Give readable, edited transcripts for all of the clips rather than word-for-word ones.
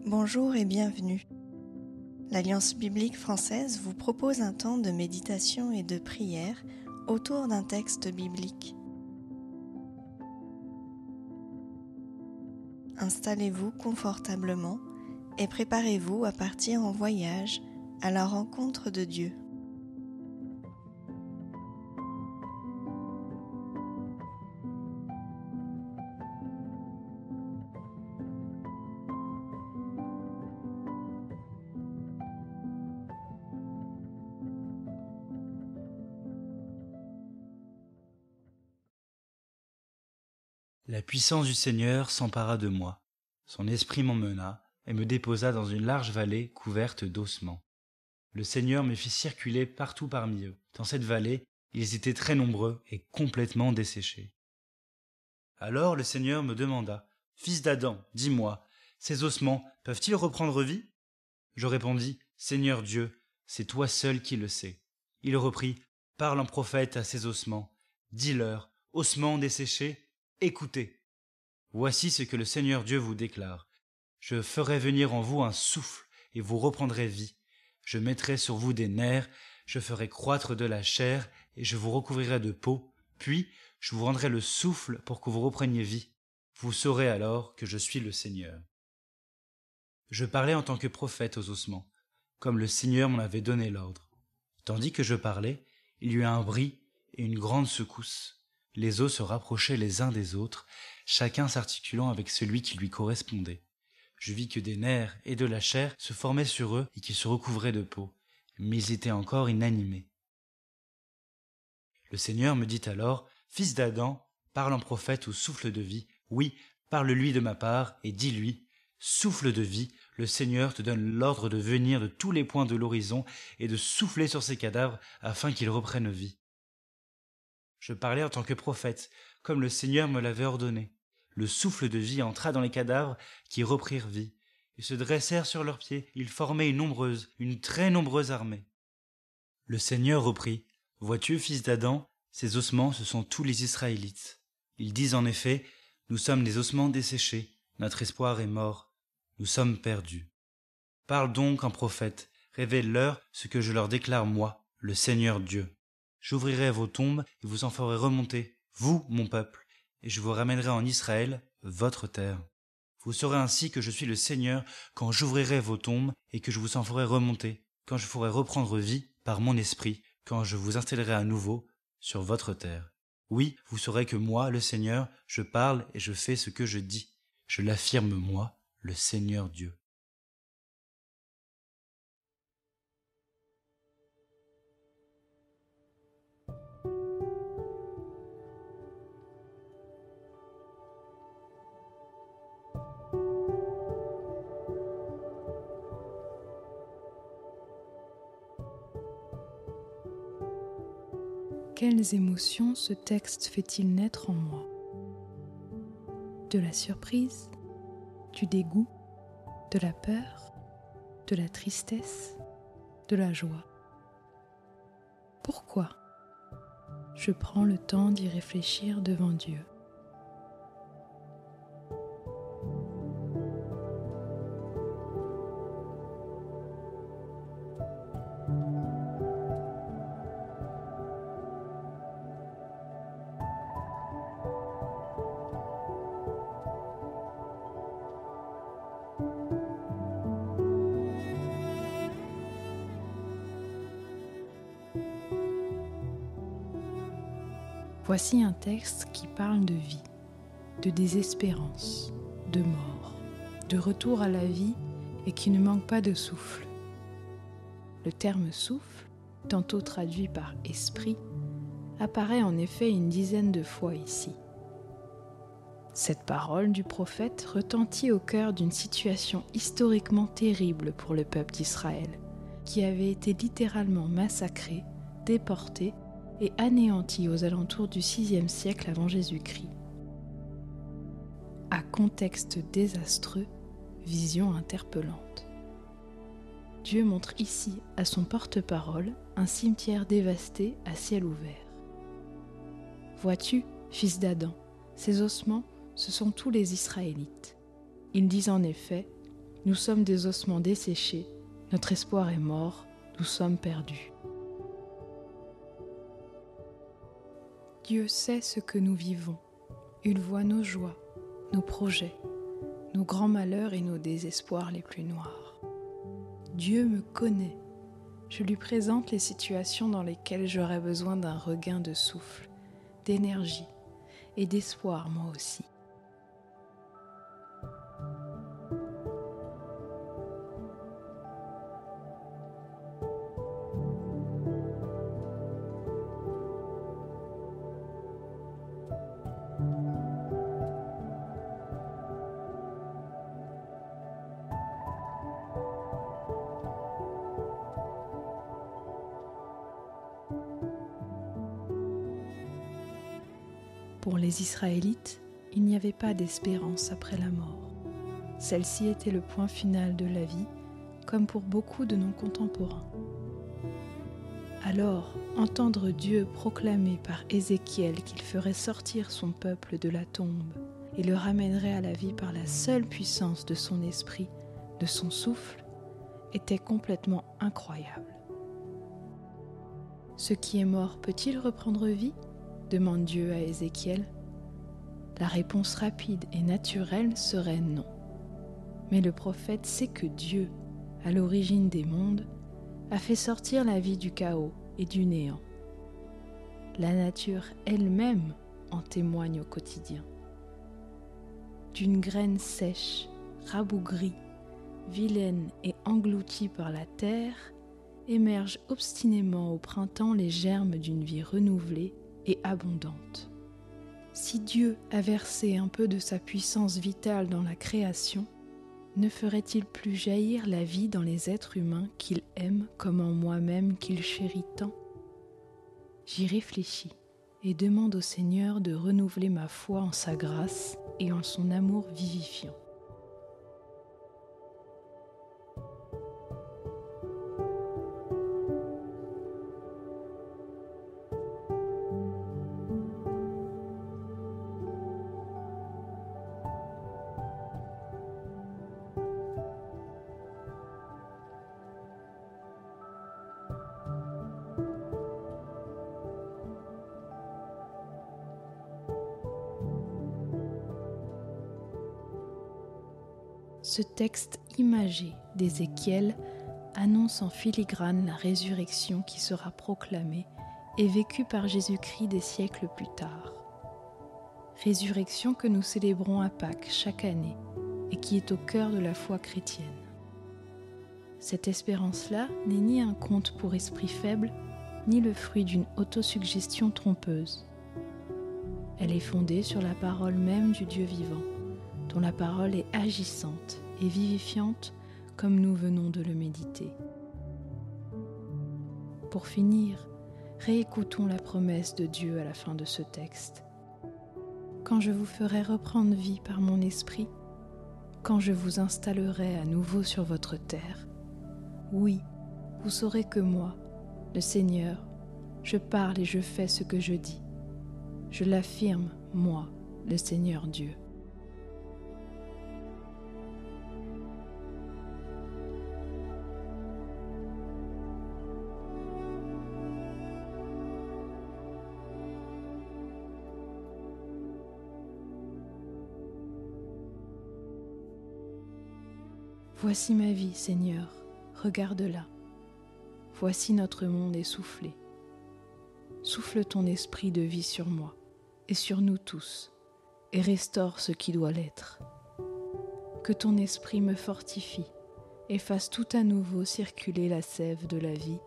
Bonjour et bienvenue. L'Alliance biblique française vous propose un temps de méditation et de prière autour d'un texte biblique. Installez-vous confortablement et préparez-vous à partir en voyage à la rencontre de Dieu. La puissance du Seigneur s'empara de moi. Son esprit m'emmena et me déposa dans une large vallée couverte d'ossements. Le Seigneur me fit circuler partout parmi eux. Dans cette vallée, ils étaient très nombreux et complètement desséchés. Alors le Seigneur me demanda, « Fils d'Adam, dis-moi, ces ossements peuvent-ils reprendre vie ?» Je répondis, « Seigneur Dieu, c'est toi seul qui le sais. » Il reprit, « Parle en prophète à ces ossements. Dis-leur, ossements desséchés, écoutez. Voici ce que le Seigneur Dieu vous déclare. Je ferai venir en vous un souffle et vous reprendrez vie. Je mettrai sur vous des nerfs, je ferai croître de la chair et je vous recouvrirai de peau, puis je vous rendrai le souffle pour que vous repreniez vie. Vous saurez alors que je suis le Seigneur. » Je parlais en tant que prophète aux ossements, comme le Seigneur m'en avait donné l'ordre. Tandis que je parlais, il y eut un bruit et une grande secousse. Les os se rapprochaient les uns des autres, chacun s'articulant avec celui qui lui correspondait. Je vis que des nerfs et de la chair se formaient sur eux et qu'ils se recouvraient de peau, mais ils étaient encore inanimés. Le Seigneur me dit alors, « Fils d'Adam, parle en prophète au souffle de vie. Oui, parle-lui de ma part et dis-lui, souffle de vie, le Seigneur te donne l'ordre de venir de tous les points de l'horizon et de souffler sur ces cadavres afin qu'ils reprennent vie. » Je parlais en tant que prophète, comme le Seigneur me l'avait ordonné. Le souffle de vie entra dans les cadavres qui reprirent vie. Ils se dressèrent sur leurs pieds, ils formaient une très nombreuse armée. Le Seigneur reprit, « Vois-tu, fils d'Adam, ces ossements, ce sont tous les Israélites. Ils disent en effet, nous sommes des ossements desséchés, notre espoir est mort, nous sommes perdus. Parle donc en prophète, révèle-leur ce que je leur déclare moi, le Seigneur Dieu. J'ouvrirai vos tombes et vous en ferai remonter, vous, mon peuple, et je vous ramènerai en Israël, votre terre. Vous saurez ainsi que je suis le Seigneur quand j'ouvrirai vos tombes et que je vous en ferai remonter, quand je ferai reprendre vie par mon esprit, quand je vous installerai à nouveau sur votre terre. Oui, vous saurez que moi, le Seigneur, je parle et je fais ce que je dis. Je l'affirme moi, le Seigneur Dieu. Quelles émotions ce texte fait-il naître en moi? De la surprise, du dégoût, de la peur, de la tristesse, de la joie. Pourquoi? Je prends le temps d'y réfléchir devant Dieu. Voici un texte qui parle de vie, de désespérance, de mort, de retour à la vie et qui ne manque pas de souffle. Le terme souffle, tantôt traduit par esprit, apparaît en effet une dizaine de fois ici. Cette parole du prophète retentit au cœur d'une situation historiquement terrible pour le peuple d'Israël, qui avait été littéralement massacré, déporté et anéanti aux alentours du VIe siècle avant Jésus-Christ. À contexte désastreux, vision interpellante. Dieu montre ici à son porte-parole un cimetière dévasté à ciel ouvert. Vois-tu, fils d'Adam, ces ossements, ce sont tous les Israélites. Ils disent en effet, Nous sommes des ossements desséchés, notre espoir est mort, nous sommes perdus. Dieu sait ce que nous vivons. Il voit nos joies, nos projets, nos grands malheurs et nos désespoirs les plus noirs. Dieu me connaît. Je lui présente les situations dans lesquelles j'aurais besoin d'un regain de souffle, d'énergie et d'espoir moi aussi. Pour les Israélites, il n'y avait pas d'espérance après la mort. Celle-ci était le point final de la vie, comme pour beaucoup de nos contemporains. Alors, entendre Dieu proclamer par Ézéchiel qu'il ferait sortir son peuple de la tombe et le ramènerait à la vie par la seule puissance de son esprit, de son souffle, était complètement incroyable. Ce qui est mort peut-il reprendre vie ? Demande Dieu à Ézéchiel. La réponse rapide et naturelle serait non. Mais le prophète sait que Dieu, à l'origine des mondes, a fait sortir la vie du chaos et du néant. La nature elle-même en témoigne au quotidien. D'une graine sèche, rabougrie, vilaine et engloutie par la terre, émergent obstinément au printemps les germes d'une vie renouvelée et abondante. Si Dieu a versé un peu de sa puissance vitale dans la création, ne ferait-il plus jaillir la vie dans les êtres humains qu'il aime comme en moi-même qu'il chérit tant ? J'y réfléchis et demande au Seigneur de renouveler ma foi en sa grâce et en son amour vivifiant. Ce texte imagé d'Ézéchiel annonce en filigrane la résurrection qui sera proclamée et vécue par Jésus-Christ des siècles plus tard. Résurrection que nous célébrons à Pâques chaque année et qui est au cœur de la foi chrétienne. Cette espérance-là n'est ni un conte pour esprits faibles, ni le fruit d'une autosuggestion trompeuse. Elle est fondée sur la parole même du Dieu vivant, dont la parole est agissante et vivifiante comme nous venons de le méditer. Pour finir, réécoutons la promesse de Dieu à la fin de ce texte. Quand je vous ferai reprendre vie par mon esprit, quand je vous installerai à nouveau sur votre terre, oui, vous saurez que moi, le Seigneur, je parle et je fais ce que je dis. Je l'affirme, moi, le Seigneur Dieu. Voici ma vie, Seigneur, regarde-la. Voici notre monde essoufflé. Souffle ton esprit de vie sur moi et sur nous tous, et restaure ce qui doit l'être. Que ton esprit me fortifie et fasse tout à nouveau circuler la sève de la vie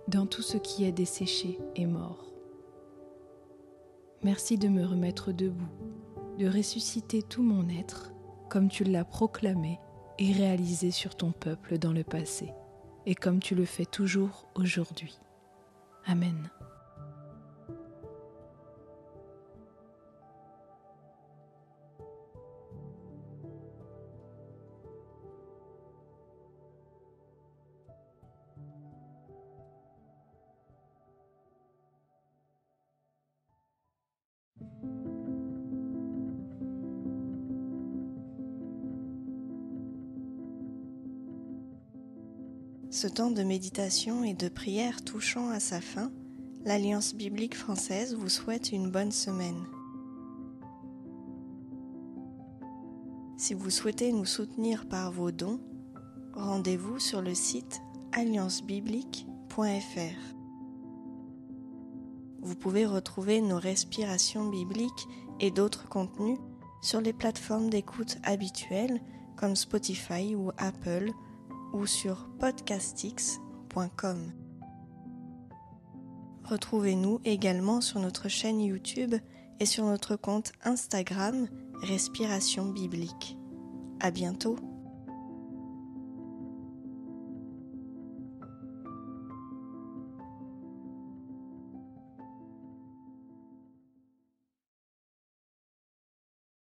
dans tout ce qui est desséché et mort. Merci de me remettre debout, de ressusciter tout mon être, comme tu l'as proclamé et réalisé sur ton peuple dans le passé, et comme tu le fais toujours aujourd'hui. Amen. Ce temps de méditation et de prière touchant à sa fin, l'Alliance biblique française vous souhaite une bonne semaine. Si vous souhaitez nous soutenir par vos dons, rendez-vous sur le site alliancebiblique.fr. Vous pouvez retrouver nos respirations bibliques et d'autres contenus sur les plateformes d'écoute habituelles comme Spotify ou Apple ou sur podcastix.com. Retrouvez-nous également sur notre chaîne YouTube et sur notre compte Instagram Respiration Biblique. À bientôt!